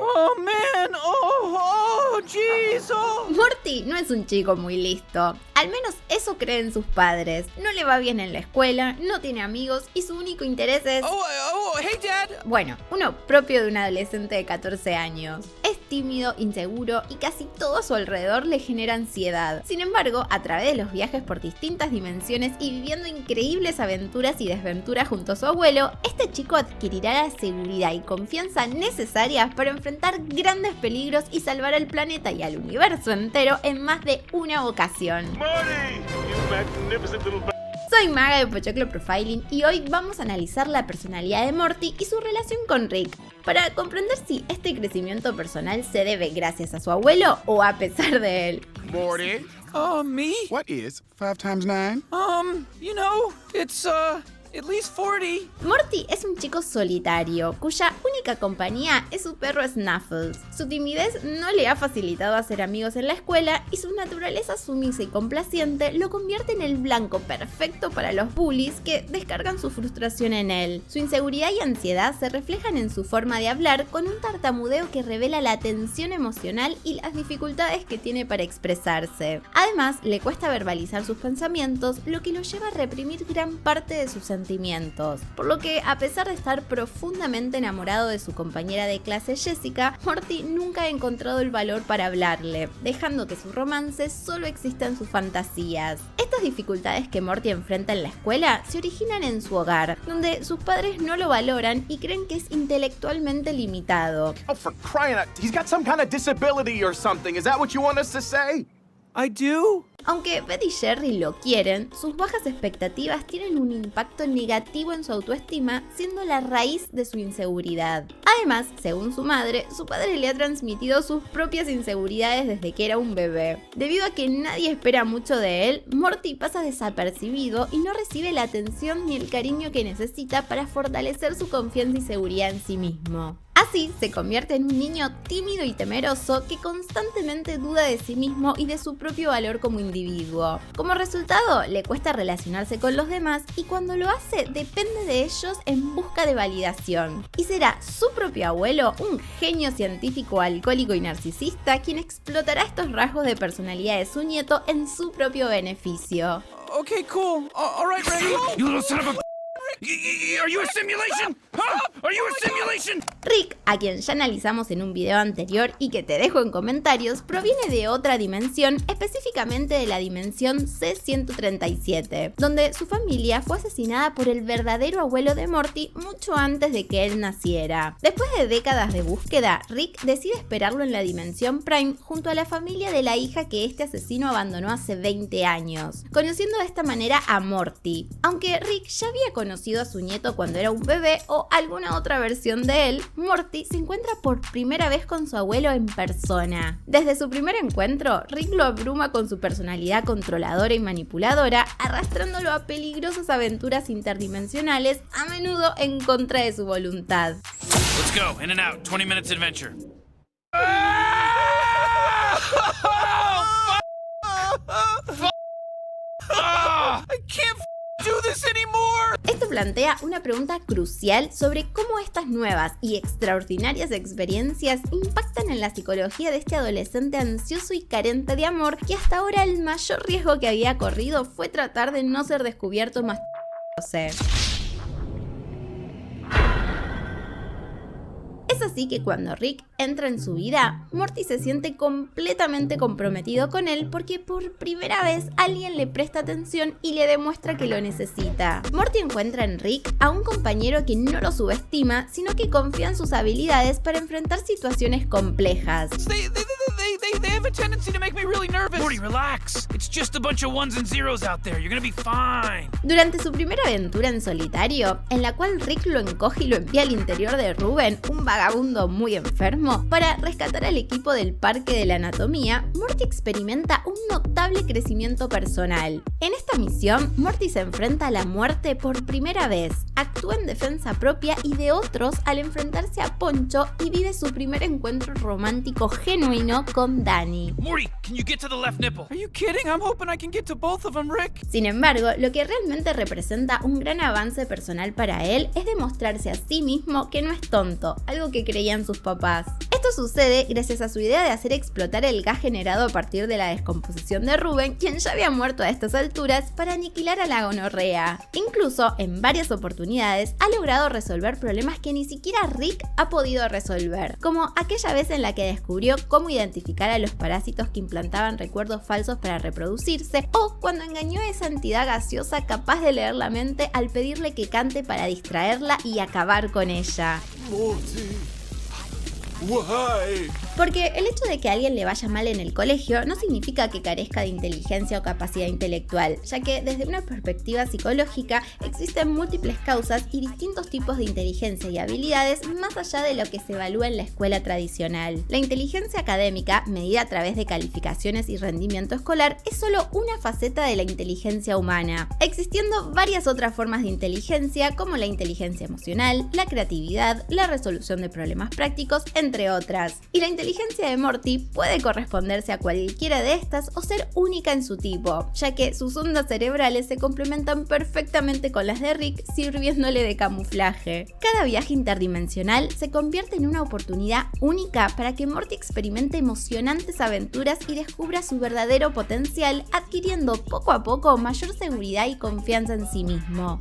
Oh, man. Oh, jeez. Oh. Morty no es un chico muy listo. Al menos eso creen sus padres. No le va bien en la escuela, no tiene amigos y su único interés es... Hey, Dad. Bueno, uno propio de un adolescente de 14 años. Es tímido, inseguro y casi todo a su alrededor le genera ansiedad. Sin embargo, a través de los viajes por distintas dimensiones y viviendo increíbles aventuras y desventuras junto a su abuelo, este chico adquirirá la seguridad y confianza necesarias para enfrentar grandes peligros y salvar al planeta y al universo entero en más de una ocasión. Marty, you magnificent little Soy Maga de Pochoclo Profiling y hoy vamos a analizar la personalidad de Morty y su relación con Rick, para comprender si este crecimiento personal se debe gracias a su abuelo o a pesar de él. Morty, Me? what is 5 times 9? It's, at least 40. Morty es un chico solitario, cuya única compañía es su perro Snuffles. Su timidez no le ha facilitado hacer amigos en la escuela y su naturaleza sumisa y complaciente lo convierte en el blanco perfecto para los bullies que descargan su frustración en él. Su inseguridad y ansiedad se reflejan en su forma de hablar, con un tartamudeo que revela la tensión emocional y las dificultades que tiene para expresarse. Además, le cuesta verbalizar sus pensamientos, lo que lo lleva a reprimir gran parte de sus sentimientos, por lo que, a pesar de estar profundamente enamorado de su compañera de clase Jessica, Morty nunca ha encontrado el valor para hablarle, dejando que su romance solo exista en sus fantasías. Estas dificultades que Morty enfrenta en la escuela se originan en su hogar, donde sus padres no lo valoran y creen que es intelectualmente limitado. Oh, for crying out, he's got some kind of disability or something. Is that what you want us to say? I do? Aunque Beth y Jerry lo quieren, sus bajas expectativas tienen un impacto negativo en su autoestima, siendo la raíz de su inseguridad. Además, según su madre, su padre le ha transmitido sus propias inseguridades desde que era un bebé. Debido a que nadie espera mucho de él, Morty pasa desapercibido y no recibe la atención ni el cariño que necesita para fortalecer su confianza y seguridad en sí mismo. Así, se convierte en un niño tímido y temeroso que constantemente duda de sí mismo y de su propio valor como individuo. Como resultado, le cuesta relacionarse con los demás y cuando lo hace depende de ellos en busca de validación. Y será su propio abuelo, un genio científico alcohólico y narcisista, quien explotará estos rasgos de personalidad de su nieto en su propio beneficio. Okay, cool. All right, ready? You little son of a... Are you a simulation? Huh? Are you a simulation? Rick, a quien ya analizamos en un video anterior y que te dejo en comentarios, proviene de otra dimensión, específicamente de la dimensión C-137, donde su familia fue asesinada por el verdadero abuelo de Morty mucho antes de que él naciera. Después de décadas de búsqueda, Rick decide esperarlo en la dimensión Prime junto a la familia de la hija que este asesino abandonó hace 20 años, conociendo de esta manera a Morty. Aunque Rick ya había conocido a su nieto cuando era un bebé o alguna otra versión de él, Morty se encuentra por primera vez con su abuelo en persona. Desde su primer encuentro, Rick lo abruma con su personalidad controladora y manipuladora, arrastrándolo a peligrosas aventuras interdimensionales, a menudo en contra de su voluntad. Let's go. In and out. 20 minutes adventure. I can't do this anymore! Esto plantea una pregunta crucial sobre cómo estas nuevas y extraordinarias experiencias impactan en la psicología de este adolescente ansioso y carente de amor, que hasta ahora el mayor riesgo que había corrido fue tratar de no ser descubierto más tarde. Es así que cuando Rick entra en su vida, Morty se siente completamente comprometido con él porque por primera vez alguien le presta atención y le demuestra que lo necesita. Morty encuentra en Rick a un compañero que no lo subestima, sino que confía en sus habilidades para enfrentar situaciones complejas. They have a tendency to make me really nervous. Morty, relax. It's just a bunch of ones and zeros out there. You're gonna be fine. Durante su primera aventura en solitario, en la cual Rick lo encoge y lo envía al interior de Ruben, un vagabundo muy enfermo, para rescatar al equipo del Parque de la Anatomía, Morty experimenta un notable crecimiento personal. En esta misión, Morty se enfrenta a la muerte por primera vez, actúa en defensa propia y de otros al enfrentarse a Poncho y vive su primer encuentro romántico genuino con Danny. Morty, can you get to the left nipple? Are you kidding? I'm hoping I can get to both of them, Rick. Sin embargo, lo que realmente representa un gran avance personal para él es demostrarse a sí mismo que no es tonto, algo que creían sus papás. Esto sucede gracias a su idea de hacer explotar el gas generado a partir de la descomposición de Ruben, quien ya había muerto a estas alturas, para aniquilar a la gonorrea. Incluso, en varias oportunidades, ha logrado resolver problemas que ni siquiera Rick ha podido resolver, como aquella vez en la que descubrió cómo identificar a los parásitos que implantaban recuerdos falsos para reproducirse, o cuando engañó a esa entidad gaseosa capaz de leer la mente al pedirle que cante para distraerla y acabar con ella. Porque el hecho de que a alguien le vaya mal en el colegio no significa que carezca de inteligencia o capacidad intelectual, ya que desde una perspectiva psicológica existen múltiples causas y distintos tipos de inteligencia y habilidades más allá de lo que se evalúa en la escuela tradicional. La inteligencia académica, medida a través de calificaciones y rendimiento escolar, es solo una faceta de la inteligencia humana, existiendo varias otras formas de inteligencia como la inteligencia emocional, la creatividad, la resolución de problemas prácticos, entre otras. Y la inteligencia de Morty puede corresponderse a cualquiera de estas o ser única en su tipo, ya que sus ondas cerebrales se complementan perfectamente con las de Rick, sirviéndole de camuflaje. Cada viaje interdimensional se convierte en una oportunidad única para que Morty experimente emocionantes aventuras y descubra su verdadero potencial, adquiriendo poco a poco mayor seguridad y confianza en sí mismo.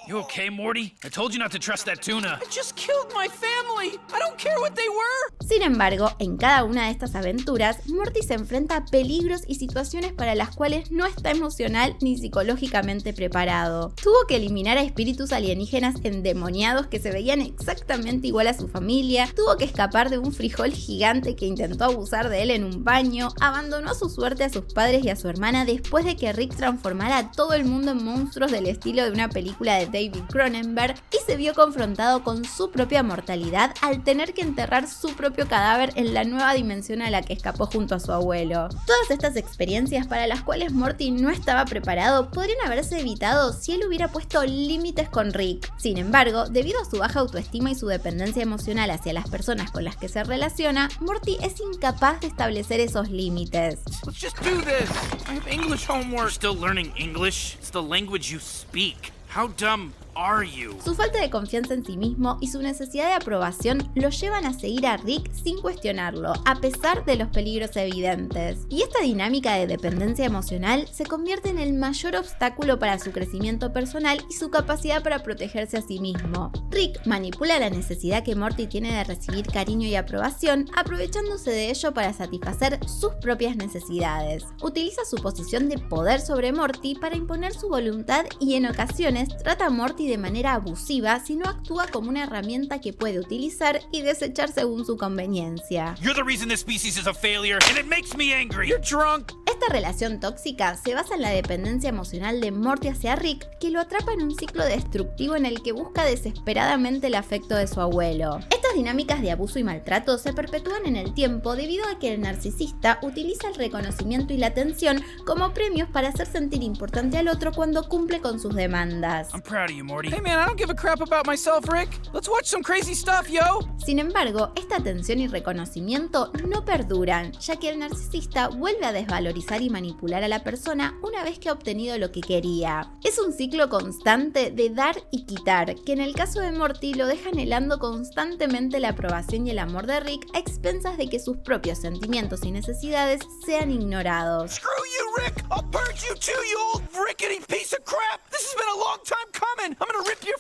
You okay, Morty? I told you not to trust that tuna. I just killed my family. I don't care what they were. Sin embargo, en cada una de estas aventuras, Morty se enfrenta a peligros y situaciones para las cuales no está emocional ni psicológicamente preparado. Tuvo que eliminar a espíritus alienígenas endemoniados que se veían exactamente igual a su familia, tuvo que escapar de un frijol gigante que intentó abusar de él en un baño, abandonó a su suerte a sus padres y a su hermana después de que Rick transformara a todo el mundo en monstruos del estilo de una película de David Cronenberg, y se vio confrontado con su propia mortalidad al tener que enterrar su propio cadáver en la nueva dimensión a la que escapó junto a su abuelo. Todas estas experiencias para las cuales Morty no estaba preparado podrían haberse evitado si él hubiera puesto límites con Rick. Sin embargo, debido a su baja autoestima y su dependencia emocional hacia las personas con las que se relaciona, Morty es incapaz de establecer esos límites. Let's just do this. I have English You're homework. still learning English? It's the language you speak. How dumb are you? Su falta de confianza en sí mismo y su necesidad de aprobación lo llevan a seguir a Rick sin cuestionarlo, a pesar de los peligros evidentes. Y esta dinámica de dependencia emocional se convierte en el mayor obstáculo para su crecimiento personal y su capacidad para protegerse a sí mismo. Rick manipula la necesidad que Morty tiene de recibir cariño y aprobación, aprovechándose de ello para satisfacer sus propias necesidades. Utiliza su posición de poder sobre Morty para imponer su voluntad y en ocasiones trata a Morty de manera abusiva si no actúa como una herramienta que puede utilizar y desechar según su conveniencia. You're the reason this species is a failure, and it makes me angry. You're drunk. Esta relación tóxica se basa en la dependencia emocional de Morty hacia Rick, que lo atrapa en un ciclo destructivo en el que busca desesperadamente el afecto de su abuelo. Estas dinámicas de abuso y maltrato se perpetúan en el tiempo debido a que el narcisista utiliza el reconocimiento y la atención como premios para hacer sentir importante al otro cuando cumple con sus demandas. I'm proud of you, Morty. Hey man, I don't give a crap about myself, Rick. Let's watch some crazy stuff, yo. Sin embargo, esta atención y reconocimiento no perduran, ya que el narcisista vuelve a desvalorizar y manipular a la persona una vez que ha obtenido lo que quería. Es un ciclo constante de dar y quitar, que en el caso de Morty lo deja anhelando constantemente la aprobación y el amor de Rick a expensas de que sus propios sentimientos y necesidades sean ignorados. Screw you, Rick. I'll purge you too, you old rickety piece of crap. This has been a long time coming. I'm gonna rip your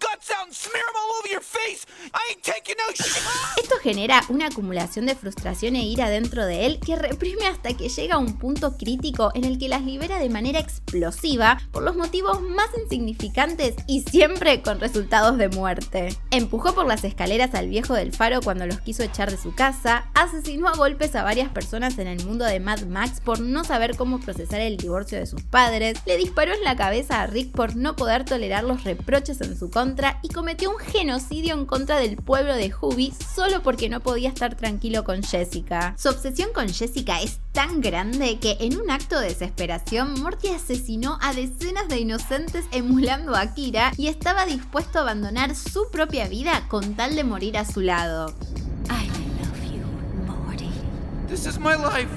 guts out and smear them all over your face. I ain't taking no shit. Esto genera una acumulación de frustración e ira dentro de él que reprime hasta que llega a un punto crítico en el que las libera de manera explosiva por los motivos más insignificantes y siempre con resultados de muerte. Empujó por las escaleras al viejo del faro cuando los quiso echar de su casa, asesinó a golpes a varias personas en el mundo de Mad Max por no saber cómo procesar el divorcio de sus padres, le disparó en la cabeza a Rick por no poder tolerar los reproches en su contra y cometió un genocidio en contra del pueblo de Hubie solo porque no podía estar tranquilo con Jessica. Su obsesión con Jessica es tan grande que en un acto de desesperación Morty asesinó a decenas de inocentes emulando a Kira y estaba dispuesto a abandonar su propia vida con tal de morir a su lado. I love you, Morty. This is my life.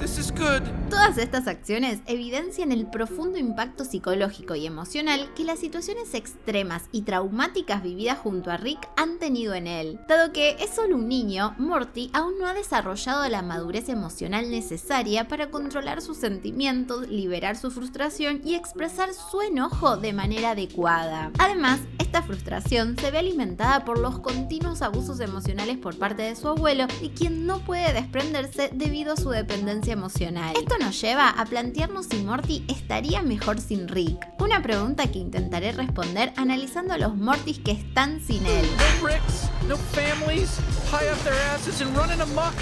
This is good. Todas estas acciones evidencian el profundo impacto psicológico y emocional que las situaciones extremas y traumáticas vividas junto a Rick han tenido en él. Dado que es solo un niño, Morty aún no ha desarrollado la madurez emocional necesaria para controlar sus sentimientos, liberar su frustración y expresar su enojo de manera adecuada. Además, esta frustración se ve alimentada por los continuos abusos emocionales por parte de su abuelo, de quien no puede desprenderse debido a su dependencia emocional. Esto nos lleva a plantearnos si Morty estaría mejor sin Rick. Una pregunta que intentaré responder analizando a los Mortys que están sin él. No Ricks, no families, high up their asses and running amok.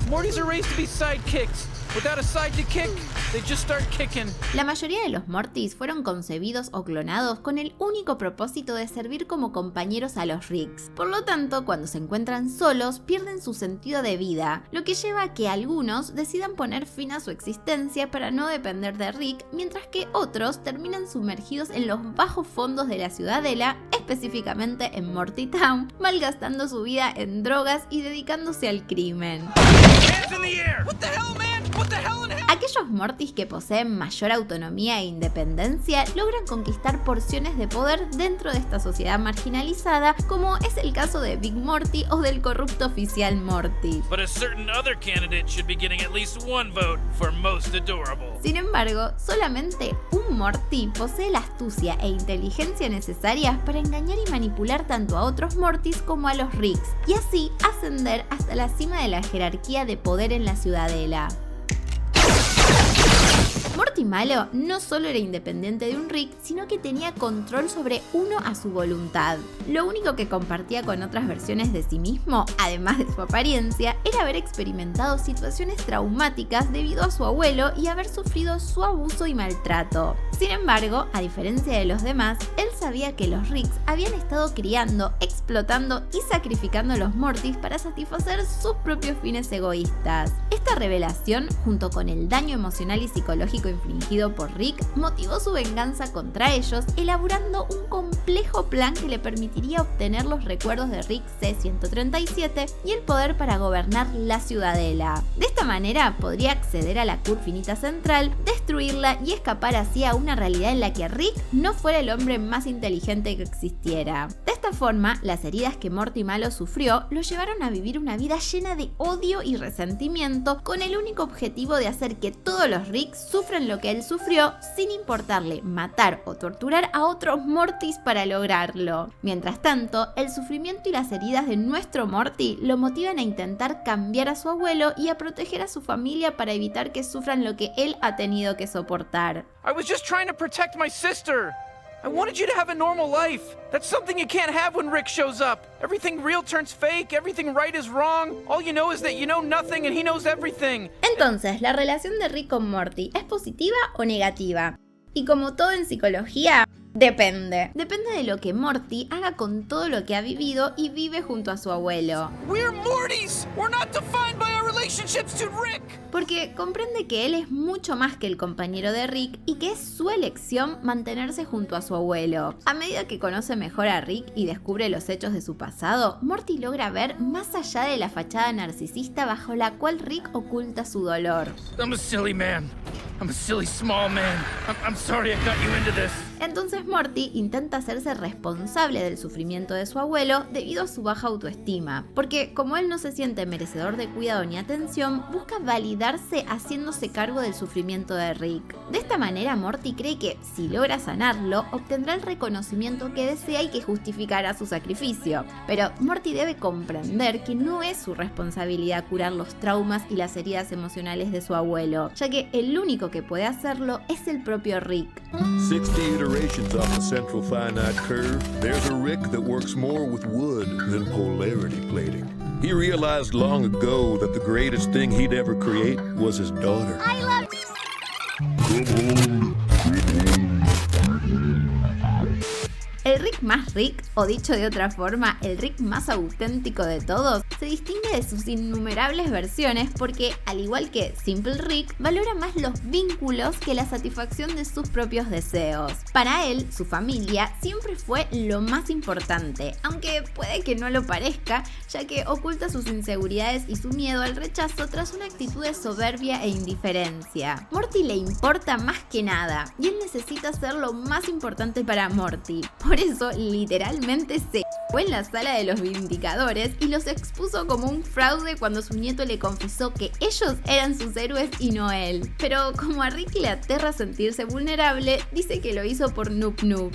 Mortys are raised to be sidekicks. Without a side to kick, they just start kicking. La mayoría de los Mortys fueron concebidos o clonados con el único propósito de servir como compañeros a los Ricks. Por lo tanto, cuando se encuentran solos, pierden su sentido de vida, lo que lleva a que algunos decidan poner fin a su existencia para no depender de Rick, mientras que otros terminan sumergidos en los bajos fondos de la ciudadela, específicamente en Morty Town, malgastando su vida en drogas y dedicándose al crimen. Hands in the air! What the hell, man? What the hell in hell? Aquellos Mortys que poseen mayor autonomía e independencia logran conquistar porciones de poder dentro de esta sociedad marginalizada, como es el caso de Big Morty o del corrupto oficial Morty. But a certain other candidate should be getting at least one vote for most adorable. Sin embargo, solamente un Morty posee la astucia e inteligencia necesarias para engañar y manipular tanto a otros Mortys como a los Ricks, y así ascender hasta la cima de la jerarquía de poder en la ciudadela. Morty malo no solo era independiente de un Rick, sino que tenía control sobre uno a su voluntad. Lo único que compartía con otras versiones de sí mismo, además de su apariencia, era haber experimentado situaciones traumáticas debido a su abuelo y haber sufrido su abuso y maltrato. Sin embargo, a diferencia de los demás, él sabía que los Ricks habían estado criando, explotando y sacrificando a los Mortys para satisfacer sus propios fines egoístas. Esta revelación, junto con el daño emocional y psicológico infligido por Rick, motivó su venganza contra ellos, elaborando un complejo plan que le permitiría obtener los recuerdos de Rick C-137 y el poder para gobernar la ciudadela. De esta manera podría acceder a la curva finita central, destruirla y escapar así a una realidad en la que Rick no fuera el hombre más inteligente que existiera. De esta forma, las heridas que Morty malo sufrió lo llevaron a vivir una vida llena de odio y resentimiento, con el único objetivo de hacer que todos los Ricks sufran lo que él sufrió, sin importarle matar o torturar a otros Mortys para lograrlo. Mientras tanto, el sufrimiento y las heridas de nuestro Morty lo motivan a intentar cambiar a su abuelo y a proteger a su familia para evitar que sufran lo que él ha tenido que soportar. I was just trying to protect my sister. I wanted you to have a normal life. That's something you can't have when Rick shows up. Everything real turns fake, everything right is wrong. All you know is that you know nothing and he knows everything. Entonces, ¿la relación de Rick con Morty es positiva o negativa? Y como todo en psicología, depende. Depende de lo que Morty haga con todo lo que ha vivido y vive junto a su abuelo. We're Mortys. We're not defined by our relationships to Rick. Porque comprende que él es mucho más que el compañero de Rick y que es su elección mantenerse junto a su abuelo. A medida que conoce mejor a Rick y descubre los hechos de su pasado, Morty logra ver más allá de la fachada narcisista bajo la cual Rick oculta su dolor. I'm a silly man. I'm a silly small man. I'm sorry I got you into this. Entonces Morty intenta hacerse responsable del sufrimiento de su abuelo debido a su baja autoestima, porque como él no se siente merecedor de cuidado ni atención, busca validarse haciéndose cargo del sufrimiento de Rick. De esta manera Morty cree que si logra sanarlo, obtendrá el reconocimiento que desea y que justificará su sacrificio. Pero Morty debe comprender que no es su responsabilidad curar los traumas y las heridas emocionales de su abuelo, ya que el único que puede hacerlo es el propio Rick. 60 iterations off the central finite curve, there's a Rick that works more with wood than polarity plating. He realized long ago that the greatest thing he'd ever create was his daughter. I love El Rick más Rick, o dicho de otra forma, el Rick más auténtico de todos, se distingue de sus innumerables versiones porque, al igual que Simple Rick, valora más los vínculos que la satisfacción de sus propios deseos. Para él, su familia siempre fue lo más importante, aunque puede que no lo parezca, ya que oculta sus inseguridades y su miedo al rechazo tras una actitud de soberbia e indiferencia. Morty le importa más que nada, y él necesita ser lo más importante para Morty. Por eso, literalmente se fue en la sala de los Vindicadores y los expuso como un fraude cuando su nieto le confesó que ellos eran sus héroes y no él. Pero como a Rick le aterra sentirse vulnerable, dice que lo hizo por Noob Noob.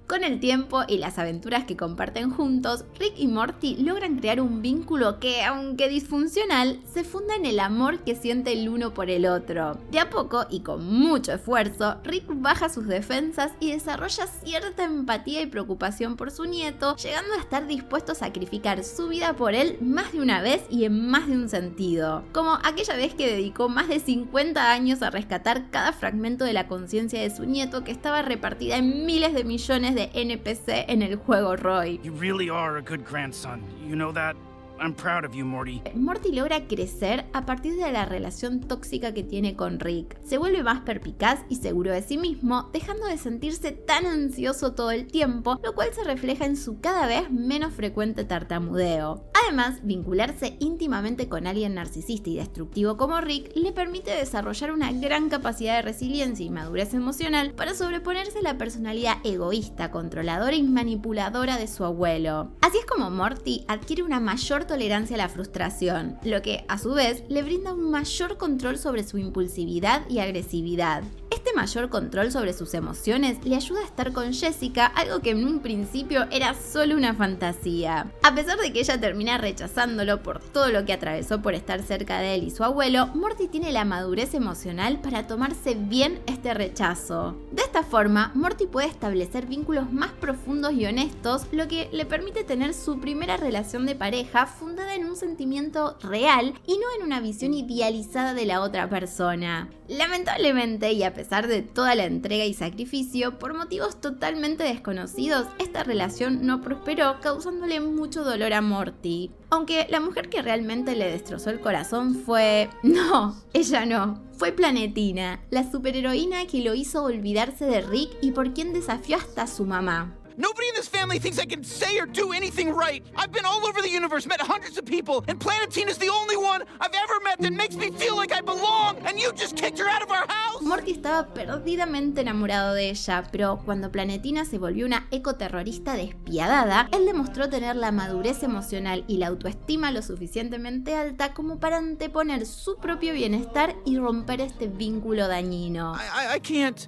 Con el tiempo y las aventuras que comparten juntos, Rick y Morty logran crear un vínculo que, aunque disfuncional, se funda en el amor que siente el uno por el otro. De a poco y con mucho esfuerzo, Rick baja sus defensas y desarrolla cierta empatía y preocupación por su nieto, llegando a estar dispuesto a sacrificar su vida por él más de una vez y en más de un sentido. Como aquella vez que dedicó más de 50 años a rescatar cada fragmento de la conciencia de su nieto que estaba repartida en miles de millones de NPC en el juego Roy. You really are a good grandson. You know that? I'm proud of you, Morty. Morty logra crecer a partir de la relación tóxica que tiene con Rick. Se vuelve más perspicaz y seguro de sí mismo, dejando de sentirse tan ansioso todo el tiempo, lo cual se refleja en su cada vez menos frecuente tartamudeo. Además, vincularse íntimamente con alguien narcisista y destructivo como Rick le permite desarrollar una gran capacidad de resiliencia y madurez emocional para sobreponerse a la personalidad egoísta, controladora y manipuladora de su abuelo. Así es como Morty adquiere una mayor tolerancia a la frustración, lo que a su vez le brinda un mayor control sobre su impulsividad y agresividad. Este mayor control sobre sus emociones le ayuda a estar con Jessica, algo que en un principio era solo una fantasía. A pesar de que ella termina rechazándolo por todo lo que atravesó por estar cerca de él y su abuelo, Morty tiene la madurez emocional para tomarse bien este rechazo. De esta forma, Morty puede establecer vínculos más profundos y honestos, lo que le permite tener su primera relación de pareja fundada en un sentimiento real y no en una visión idealizada de la otra persona. Lamentablemente, y a pesar de toda la entrega y sacrificio, por motivos totalmente desconocidos, esta relación no prosperó, causándole mucho dolor a Morty. Aunque la mujer que realmente le destrozó el corazón fue... No, ella no. Fue Planetina, la superheroína que lo hizo olvidarse de Rick y por quien desafió hasta a su mamá. Nobody in this family thinks I can say or do anything right. I've been all over the universe, met hundreds of people, and Planetina's the only one I've ever met that makes me feel like I belong, and you just kicked her out of our house. Morty estaba perdidamente enamorado de ella, pero cuando Planetina se volvió una ecoterrorista despiadada, él demostró tener la madurez emocional y la autoestima lo suficientemente alta como para anteponer su propio bienestar y romper este vínculo dañino. I can't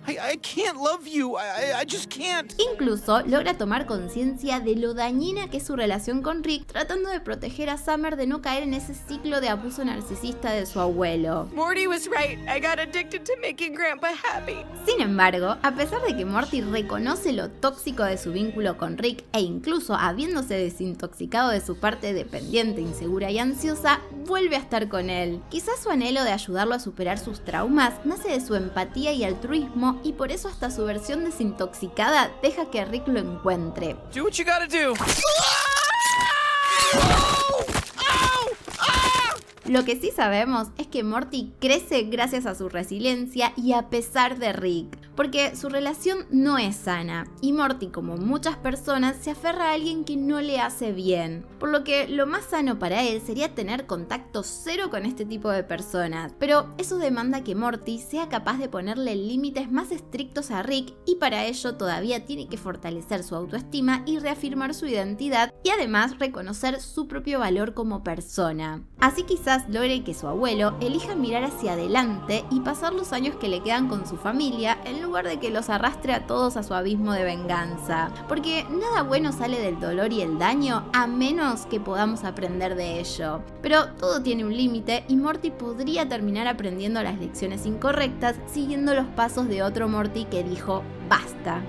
love you. I just can't. Incluso logra tomar conciencia de lo dañina que es su relación con Rick, tratando de proteger a Summer de no caer en ese ciclo de abuso narcisista de su abuelo. Morty was right. I got addicted to making Grandpa happy. Sin embargo, a pesar de que Morty reconoce lo tóxico de su vínculo con Rick e incluso habiéndose desintoxicado de su parte dependiente, insegura y ansiosa, vuelve a estar con él. Quizás su anhelo de ayudarlo a superar sus traumas nace de su empatía y altruismo y por eso hasta su versión desintoxicada deja que Rick lo encuentre. Do what you gotta do. Lo que sí sabemos es que Morty crece gracias a su resiliencia y a pesar de Rick, porque su relación no es sana y Morty, como muchas personas, se aferra a alguien que no le hace bien, por lo que lo más sano para él sería tener contacto cero con este tipo de personas, pero eso demanda que Morty sea capaz de ponerle límites más estrictos a Rick y para ello todavía tiene que fortalecer su autoestima y reafirmar su identidad y además reconocer su propio valor como persona. Así quizás logre que su abuelo elija mirar hacia adelante y pasar los años que le quedan con su familia en lugar de que los arrastre a todos a su abismo de venganza, porque nada bueno sale del dolor y el daño a menos que podamos aprender de ello. Pero todo tiene un límite y Morty podría terminar aprendiendo las lecciones incorrectas siguiendo los pasos de otro Morty que dijo basta.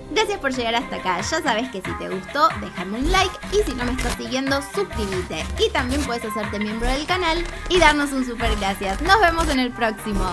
Gracias por llegar hasta acá, ya sabes que si te gustó, déjame un like y si no me estás siguiendo, suscríbete. Y también puedes hacerte miembro del canal y darnos un super gracias. Nos vemos en el próximo.